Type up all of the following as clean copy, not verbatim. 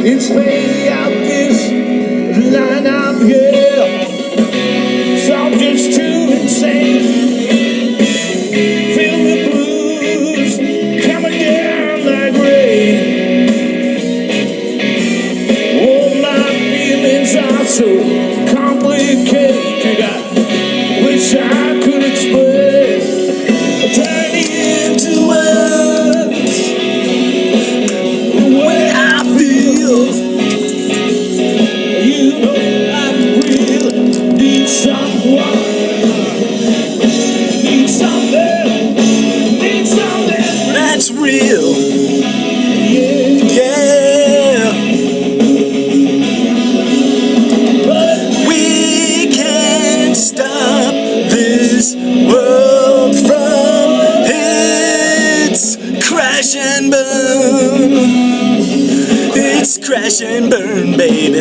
It's way out this line up here. It's all just too insane. Feel the blues coming down like rain. Oh, my feelings are so complicated. I wish I could explain. Turn it into words. The way I feel. You know I really need someone. Need something that's real. Yeah. But we can't stop this world from its crash and burn. It's crash and burn, baby.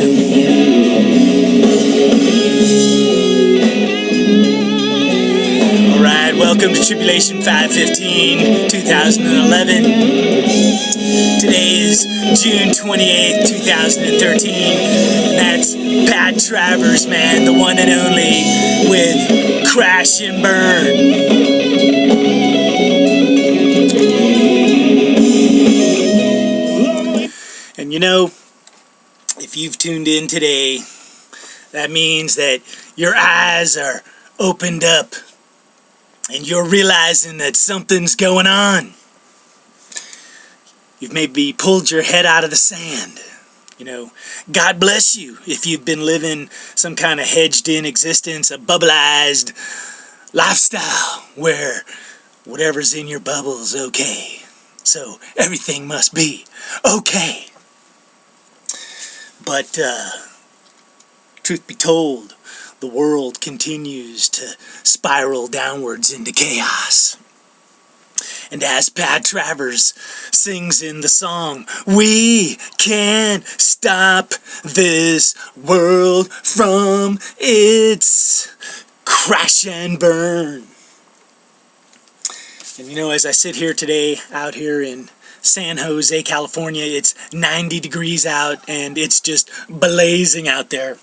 Alright, welcome to Tribulation 515, 2011. Today is June 28th, 2013. And that's Pat Travers, man, the one and only, with Crash and Burn. And you know, if you've tuned in today, that means that your eyes are opened up and you're realizing that something's going on. You've maybe pulled your head out of the sand. You know, God bless you if you've been living some kind of hedged-in existence, a bubbleized lifestyle where whatever's in your bubble is okay. So everything must be okay. But, truth be told, the world continues to spiral downwards into chaos. And as Pat Travers sings in the song, we can't stop this world from its crash and burn. And you know, as I sit here today, out here in San Jose, California, it's 90 degrees out and it's just blazing out there.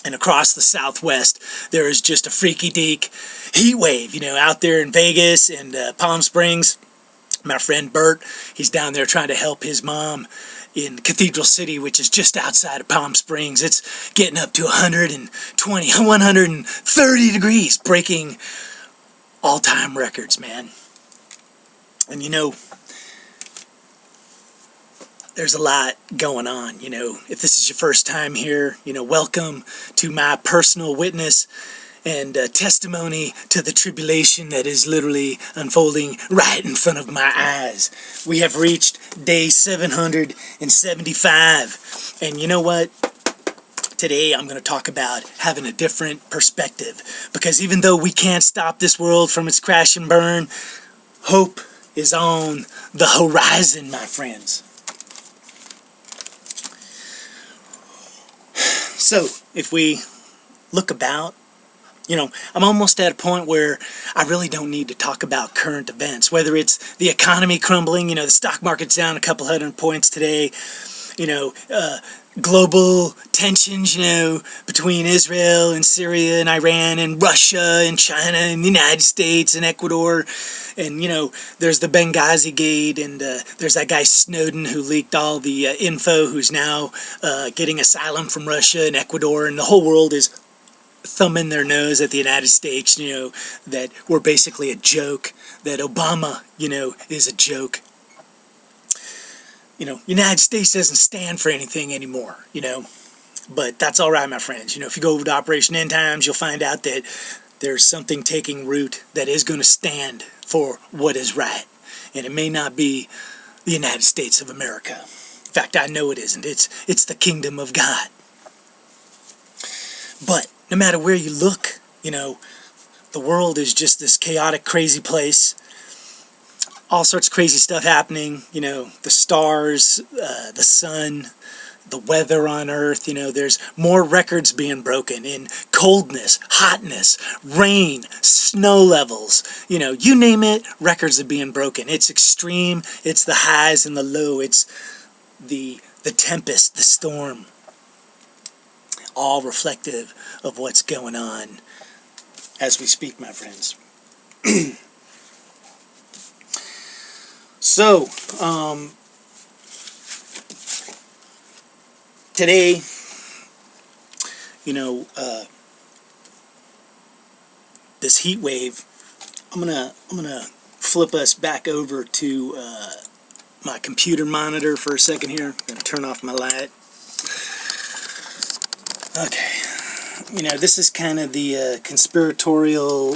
And across the southwest, there is just a freaky-deak heat wave, you know, out there in Vegas and Palm Springs. My friend Bert, he's down there trying to help his mom in Cathedral City, which is just outside of Palm Springs. It's getting up to 120, 130 degrees, breaking all-time records, man. And you know, there's a lot going on. You know, if this is your first time here, you know, welcome to my personal witness and testimony to the tribulation that is literally unfolding right in front of my eyes. We have reached day 775, and you know what? Today I'm going to talk about having a different perspective, because even though we can't stop this world from its crash and burn, hope is on the horizon, my friends. So, if we look about, you know, I'm almost at a point where I really don't need to talk about current events, whether it's the economy crumbling, you know, the stock market's down a couple hundred points today, you know, global tensions, you know, between Israel and Syria and Iran and Russia and China and the United States and Ecuador. And, you know, there's the Benghazi Gate, and there's that guy Snowden who leaked all the info, who's now getting asylum from Russia and Ecuador, and the whole world is thumbing their nose at the United States, you know, that we're basically a joke, that Obama, you know, is a joke. United States doesn't stand for anything anymore, But that's all right, my friends. If you go over to Operation End Times, you'll find out that there's something taking root that is going to stand for what is right. And it may not be the United States of America. In fact, I know it isn't. It's the kingdom of God. But no matter where you look, the world is just this chaotic, crazy place. All sorts of crazy stuff happening. The stars, the sun, the weather on Earth. There's more records being broken in coldness, hotness, rain, snow levels. You name it, records are being broken. It's extreme. It's the highs and the low. It's the tempest, the storm. All reflective of what's going on as we speak, my friends. So, today, this heat wave, I'm gonna flip us back over to my computer monitor for a second here. I'm gonna turn off my light. Okay, this is kind of the conspiratorial,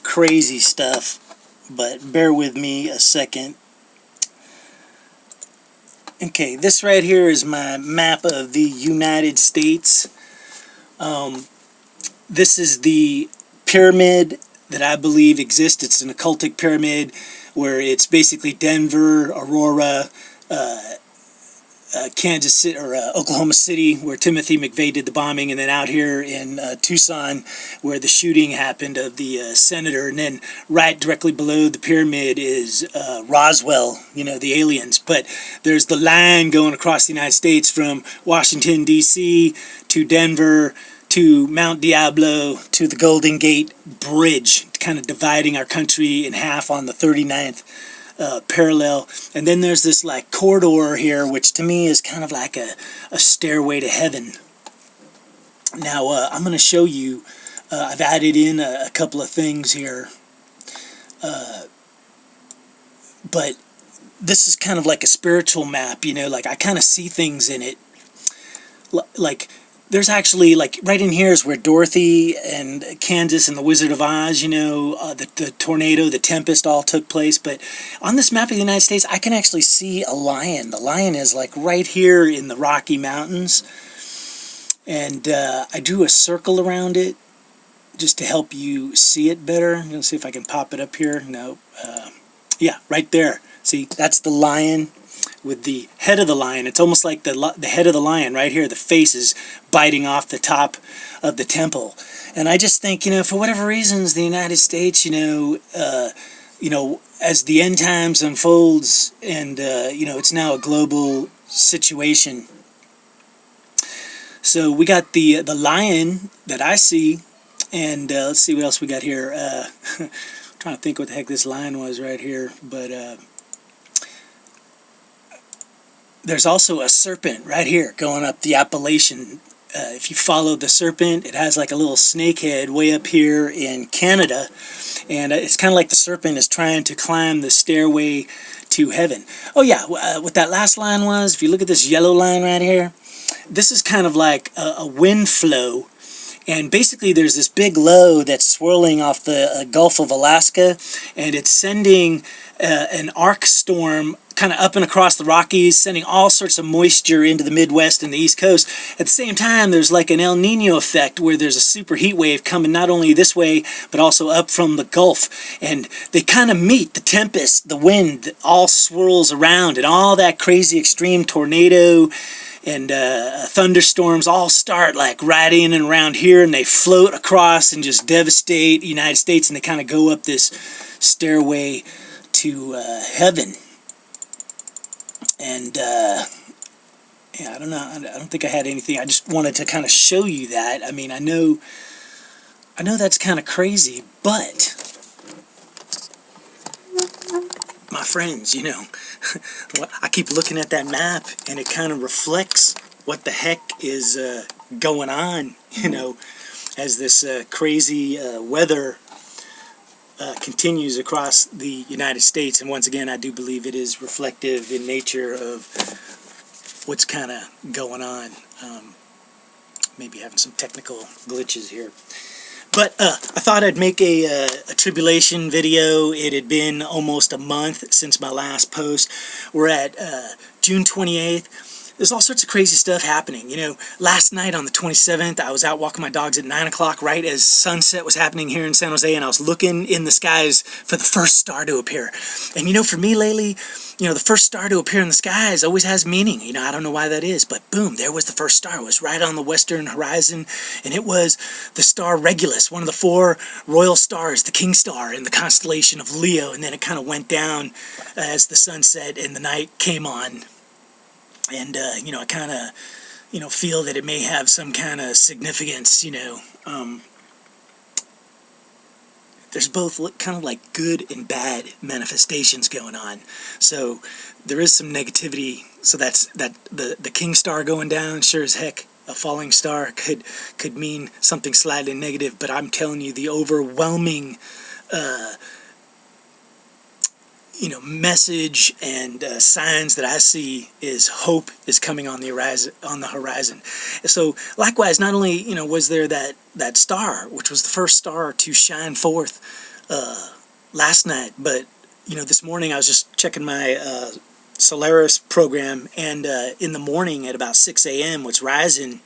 crazy stuff, but bear with me a second. Okay, this right here is my map of the United States. This is the pyramid that I believe exists. It's an occultic pyramid where it's basically Denver, Aurora, Kansas City, or Oklahoma City, where Timothy McVeigh did the bombing, and then out here in Tucson, where the shooting happened of the senator, and then right directly below the pyramid is Roswell, the aliens. But there's the line going across the United States from Washington, D.C. to Denver to Mount Diablo to the Golden Gate Bridge, kind of dividing our country in half on the 39th parallel. And then there's this like corridor here, which to me is kind of like a stairway to heaven. Now I'm going to show you, I've added in a couple of things here, but this is kind of like a spiritual map, like I kind of see things in it. Like there's actually, like, right in here is where Dorothy and Kansas and the Wizard of Oz, the tornado, the tempest all took place. But on this map of the United States, I can actually see a lion. The lion is, like, right here in the Rocky Mountains. And I drew a circle around it just to help you see it better. Let's see if I can pop it up here. No. Yeah, right there. See, that's the lion with the head of the lion. It's almost like the head of the lion right here. The face is biting off the top of the temple. And I just think, for whatever reasons, the United States, as the end times unfolds, and it's now a global situation. So we got the lion that I see, and let's see what else we got here. I'm trying to think what the heck this lion was right here, but there's also a serpent right here going up the Appalachian. If you follow the serpent, it has like a little snake head way up here in Canada. And it's kind of like the serpent is trying to climb the stairway to heaven. Oh yeah, what that last line was, if you look at this yellow line right here, this is kind of like a wind flow. And basically there's this big low that's swirling off the Gulf of Alaska, and it's sending an arc storm kind of up and across the Rockies, sending all sorts of moisture into the Midwest and the East Coast. At the same time, there's like an El Nino effect where there's a super heat wave coming not only this way, but also up from the Gulf. And they kind of meet, the tempest, the wind, all swirls around, and all that crazy extreme tornado and thunderstorms all start like right in and around here, and they float across and just devastate the United States, and they kind of go up this stairway to heaven. And yeah, I don't know. I don't think I had anything. I just wanted to kind of show you that. I mean, I know that's kind of crazy, but my friends, I keep looking at that map, and it kind of reflects what the heck is going on, as this crazy weather continues across the United States. And once again, I do believe it is reflective in nature of what's kind of going on. Maybe having some technical glitches here. But I thought I'd make a tribulation video. It had been almost a month since my last post. We're at June 28th. There's all sorts of crazy stuff happening. You know, last night on the 27th, I was out walking my dogs at 9 o'clock, right as sunset was happening here in San Jose, and I was looking in the skies for the first star to appear. And you know, for me lately, you know, the first star to appear in the skies always has meaning. You know, I don't know why that is, but boom, there was the first star. It was right on the western horizon, and it was the star Regulus, one of the 4 royal stars, the king star in the constellation of Leo. And then it kind of went down as the sun set and the night came on. And, you know, I kind of, you know, feel that it may have some kind of significance, you know. There's both kind of like good and bad manifestations going on. So there is some negativity. So that's the king star going down, sure as heck. A falling star could mean something slightly negative, but I'm telling you, the overwhelming you know, message and signs that I see is hope is coming on the horizon. So likewise, not only, you know, was there that star, which was the first star to shine forth last night, but you know, this morning I was just checking my Solaris program, and in the morning at about 6 a.m. what's rising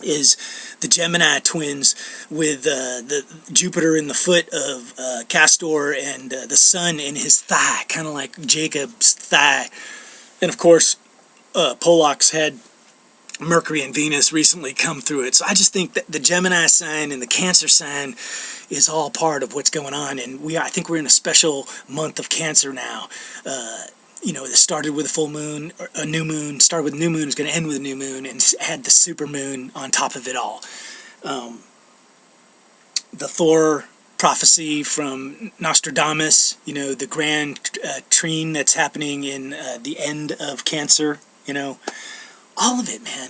is the Gemini twins with the Jupiter in the foot of Castor and the sun in his thigh, kind of like Jacob's thigh. And of course, Pollock's had Mercury and Venus recently come through it. So I just think that the Gemini sign and the Cancer sign is all part of what's going on. And I think we're in a special month of Cancer now. You know, it started with a full moon, or a new moon, started with a new moon, is going to end with a new moon, and had the super moon on top of it all. The Thor prophecy from Nostradamus, you know, the grand trine that's happening in the end of Cancer, you know, all of it, man.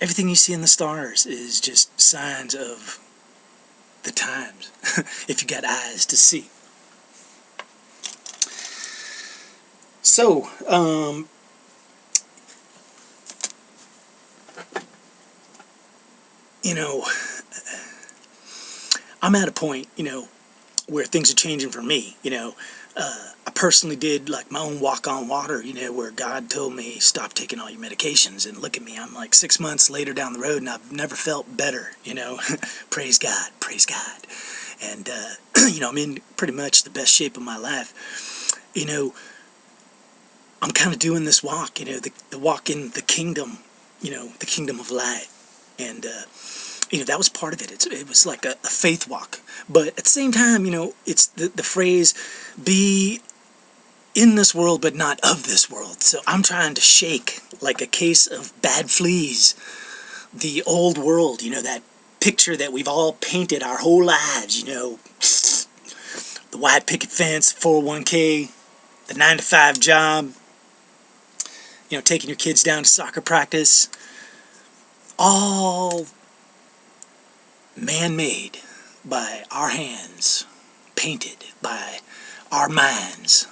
Everything you see in the stars is just signs of the times, if you got eyes to see. So, you know, I'm at a point, you know, where things are changing for me. You know, I personally did like my own walk on water, you know, where God told me, stop taking all your medications, and look at me, I'm like 6 months later down the road, and I've never felt better, you know. Praise God, praise God. And, you know, I'm in pretty much the best shape of my life. You know, I'm kind of doing this walk, you know, the walk in the kingdom, you know, the kingdom of light. And, you know, that was part of it. It was like a faith walk. But at the same time, you know, it's the phrase, be in this world but not of this world. So I'm trying to shake, like a case of bad fleas, the old world, you know, that picture that we've all painted our whole lives, you know, the white picket fence, 401k, the 9-to-5 job, you know, taking your kids down to soccer practice, all man-made by our hands, painted by our minds.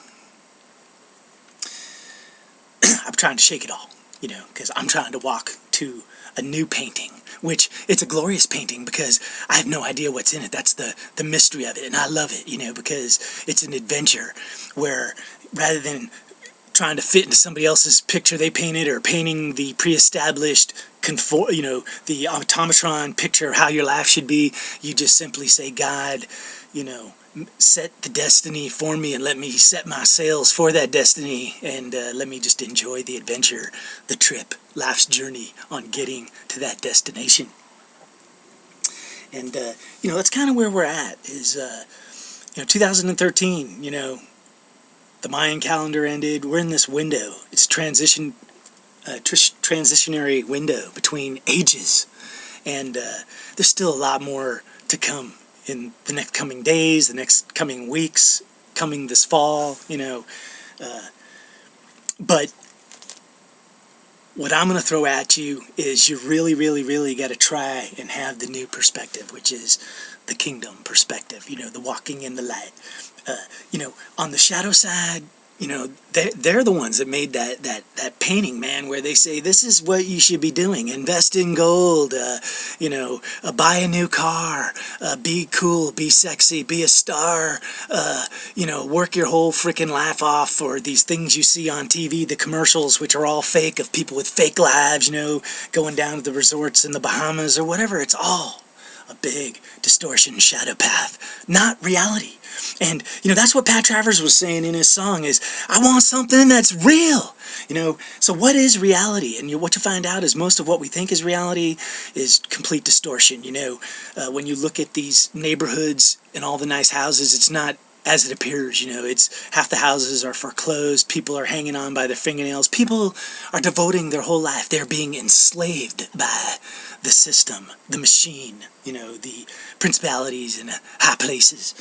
I'm trying to shake it all, you know, because I'm trying to walk to a new painting, which it's a glorious painting because I have no idea what's in it. That's the mystery of it, and I love it, you know, because it's an adventure where rather than trying to fit into somebody else's picture they painted, or painting the pre-established, you know, the automatron picture of how your life should be, you just simply say, God, you know, set the destiny for me and let me set my sails for that destiny, and let me just enjoy the adventure, the trip, life's journey on getting to that destination. And, you know, that's kind of where we're at, is, you know, 2013, you know, the Mayan calendar ended. We're in this window. It's transitionary window between ages, and there's still a lot more to come in the next coming days, the next coming weeks, coming this fall, you know. But what I'm going to throw at you is you really, really, really got to try and have the new perspective, which is the kingdom perspective, the walking in the light. On the shadow side, they're the ones that made that painting, man, where they say this is what you should be doing: invest in gold, buy a new car, be cool, be sexy, be a star, work your whole freaking life off for these things you see on TV, the commercials, which are all fake, of people with fake lives, going down to the resorts in the Bahamas or whatever. It's all a big distortion, shadow path, not reality. And that's what Pat Travers was saying in his song, is I want something that's real. So what is reality? And what you find out is most of what we think is reality is complete distortion. When you look at these neighborhoods and all the nice houses, it's not as it appears. It's half the houses are foreclosed, people are hanging on by their fingernails, people are devoting their whole life, they're being enslaved by the system, the machine, the principalities in high places.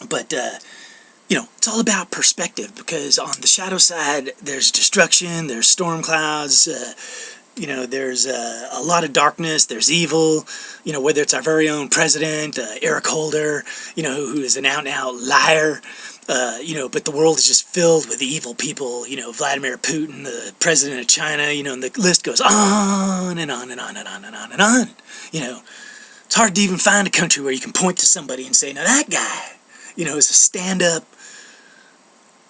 But it's all about perspective, because on the shadow side there's destruction, there's storm clouds, there's a lot of darkness, there's evil, whether it's our very own president, Eric Holder, who is an out-and-out liar, but the world is just filled with evil people, Vladimir Putin, the president of China, and the list goes on and on and on and on and on and on. It's hard to even find a country where you can point to somebody and say, now that guy, is a stand-up,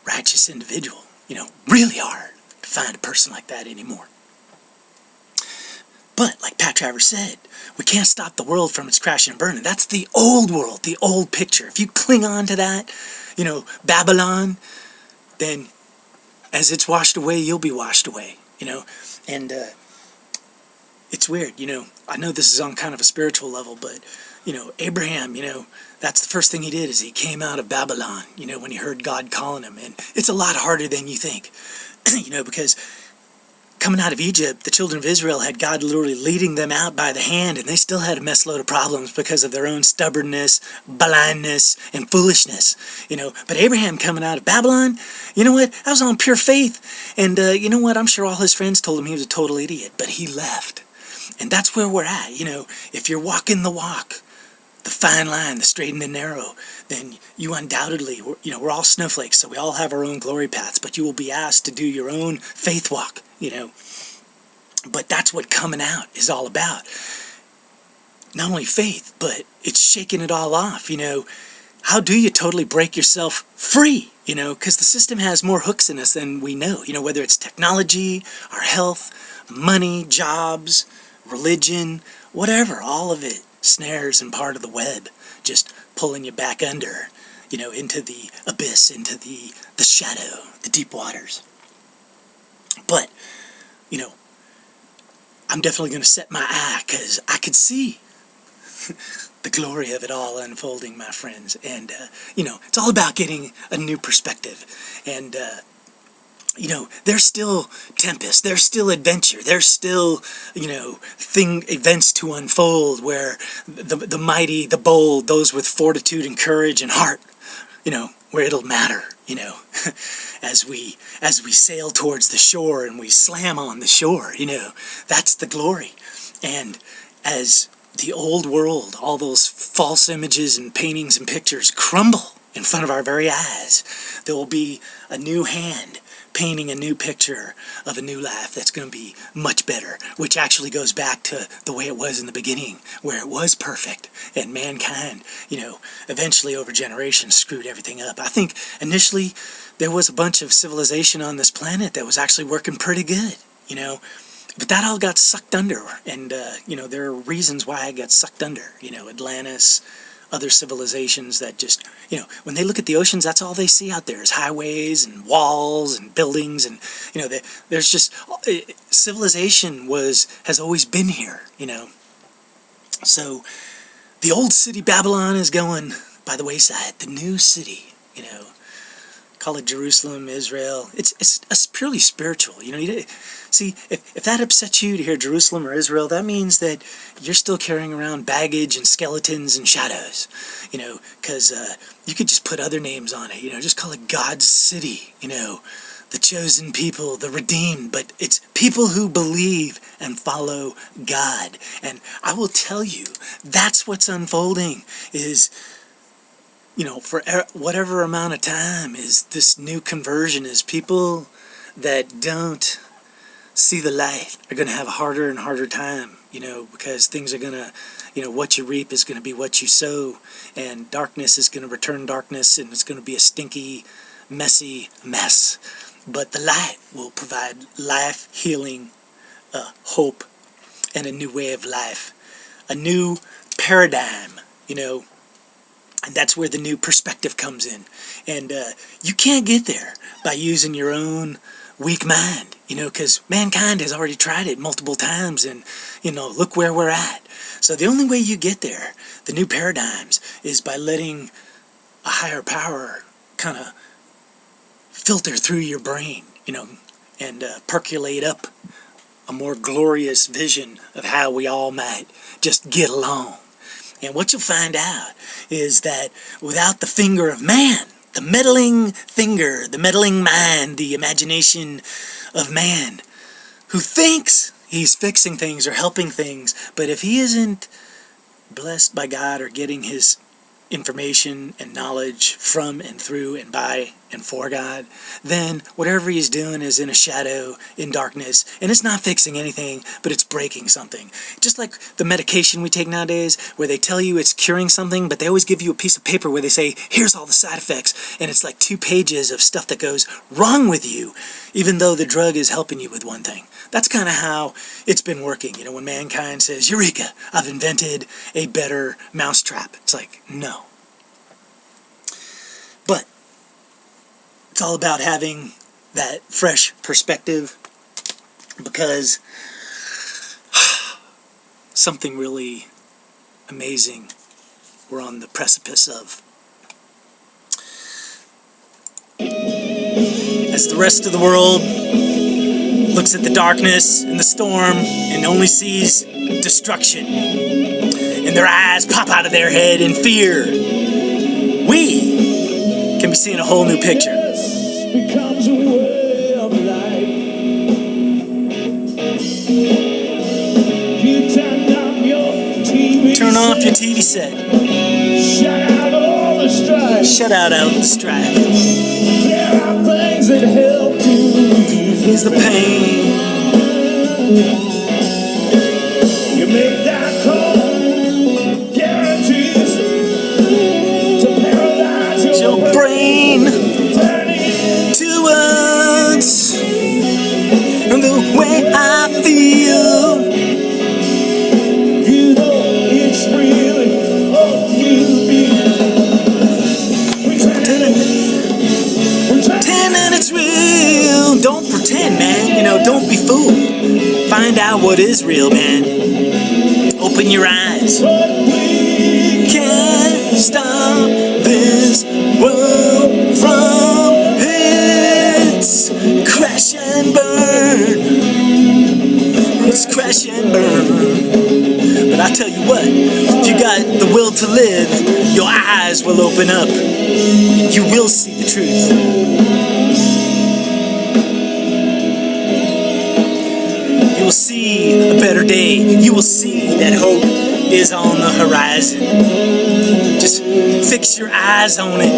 righteous individual. Really hard to find a person like that anymore. But, like Pat Travers said, we can't stop the world from its crashing and burning. That's the old world, the old picture. If you cling on to that, Babylon, then as it's washed away, you'll be washed away, And it's weird, I know this is on kind of a spiritual level, but, Abraham, that's the first thing he did, is he came out of Babylon, when he heard God calling him. And it's a lot harder than you think, because coming out of Egypt, the children of Israel had God literally leading them out by the hand, and they still had a mess load of problems because of their own stubbornness, blindness, and foolishness, But Abraham coming out of Babylon, that was on pure faith. And I'm sure all his friends told him he was a total idiot, but he left. And that's where we're at, if you're walking the walk, the fine line, the straight and the narrow, then you undoubtedly, we're all snowflakes, so we all have our own glory paths, but you will be asked to do your own faith walk, But that's what coming out is all about. Not only faith, but it's shaking it all off, How do you totally break yourself free, because the system has more hooks in us than we know, whether it's technology, our health, money, jobs, religion, whatever, all of it snares and part of the web, just pulling you back under, into the abyss, into the shadow, the deep waters. But, I'm definitely going to set my eye, because I could see the glory of it all unfolding, my friends. And, it's all about getting a new perspective. And, there's still tempest, there's still adventure, there's still, events to unfold where the mighty, the bold, those with fortitude and courage and heart, where it'll matter, as we sail towards the shore and we slam on the shore, that's the glory. And as the old world, all those false images and paintings and pictures crumble in front of our very eyes, there will be a new hand painting a new picture of a new life that's going to be much better, which actually goes back to the way it was in the beginning, where it was perfect, and mankind, eventually over generations screwed everything up. I think initially there was a bunch of civilization on this planet that was actually working pretty good, but that all got sucked under, and, there are reasons why it got sucked under, Atlantis, other civilizations that just, when they look at the oceans, that's all they see out there is highways and walls and buildings, and, there's just, civilization has always been here, So, the old city Babylon is going by the wayside. The new city, call it Jerusalem, Israel. It's purely spiritual. See, if that upsets you to hear Jerusalem or Israel, that means that you're still carrying around baggage and skeletons and shadows. Because you could just put other names on it. Just call it God's city. the chosen people, the redeemed, but it's people who believe and follow God. And I will tell you, that's what's unfolding is, for whatever amount of time is this new conversion is people that don't see the light are going to have a harder and harder time, because things are going to, what you reap is going to be what you sow, and darkness is going to return darkness, and it's going to be a stinky, messy mess. But the light will provide life, healing, hope, and a new way of life, a new paradigm, and that's where the new perspective comes in. And you can't get there by using your own weak mind, because mankind has already tried it multiple times, and, look where we're at. So the only way you get there, the new paradigms, is by letting a higher power kind of filter through your brain, and percolate up a more glorious vision of how we all might just get along. And what you'll find out is that without the finger of man, the meddling finger, the meddling mind, the imagination of man, who thinks he's fixing things or helping things, but if he isn't blessed by God or getting his information and knowledge from and through and by and for God, then whatever he's doing is in a shadow, in darkness, and it's not fixing anything, but it's breaking something. Just like the medication we take nowadays, where they tell you it's curing something, but they always give you a piece of paper where they say, here's all the side effects, and it's like 2 pages of stuff that goes wrong with you, even though the drug is helping you with one thing. That's kind of how it's been working, when mankind says, Eureka, I've invented a better mousetrap. It's like, no. But it's all about having that fresh perspective, because something really amazing we're on the precipice of. As the rest of the world looks at the darkness and the storm and only sees destruction, and their eyes pop out of their head in fear, we can be seeing a whole new picture. Becomes a way of life. You turn on your TV Turn off your TV set. Shut out all the strife. Shut out the strife. There are things that help to Ease the pain. You make that call. Guarantees to paralyze Your brain turning towards the way I feel. You know it's really all you be. Pretending it's real. Don't pretend, man. Don't be fooled. Find out what is real, man. Open your eyes. Can't stop this world from its crash and burn. It's crash and burn. But I tell you what, if you got the will to live, your eyes will open up. You will see the truth. You will see a better day. You will see that hope is on the horizon. Just fix your eyes on it,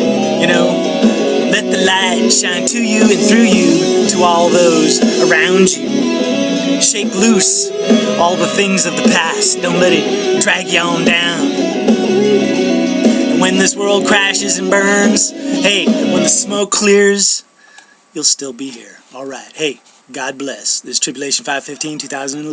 Let the light shine to you and through you to all those around you. Shake loose all the things of the past. Don't let it drag you on down. And when this world crashes and burns, hey, when the smoke clears, you'll still be here. All right. Hey, God bless. This is Tribulation 515, 2011.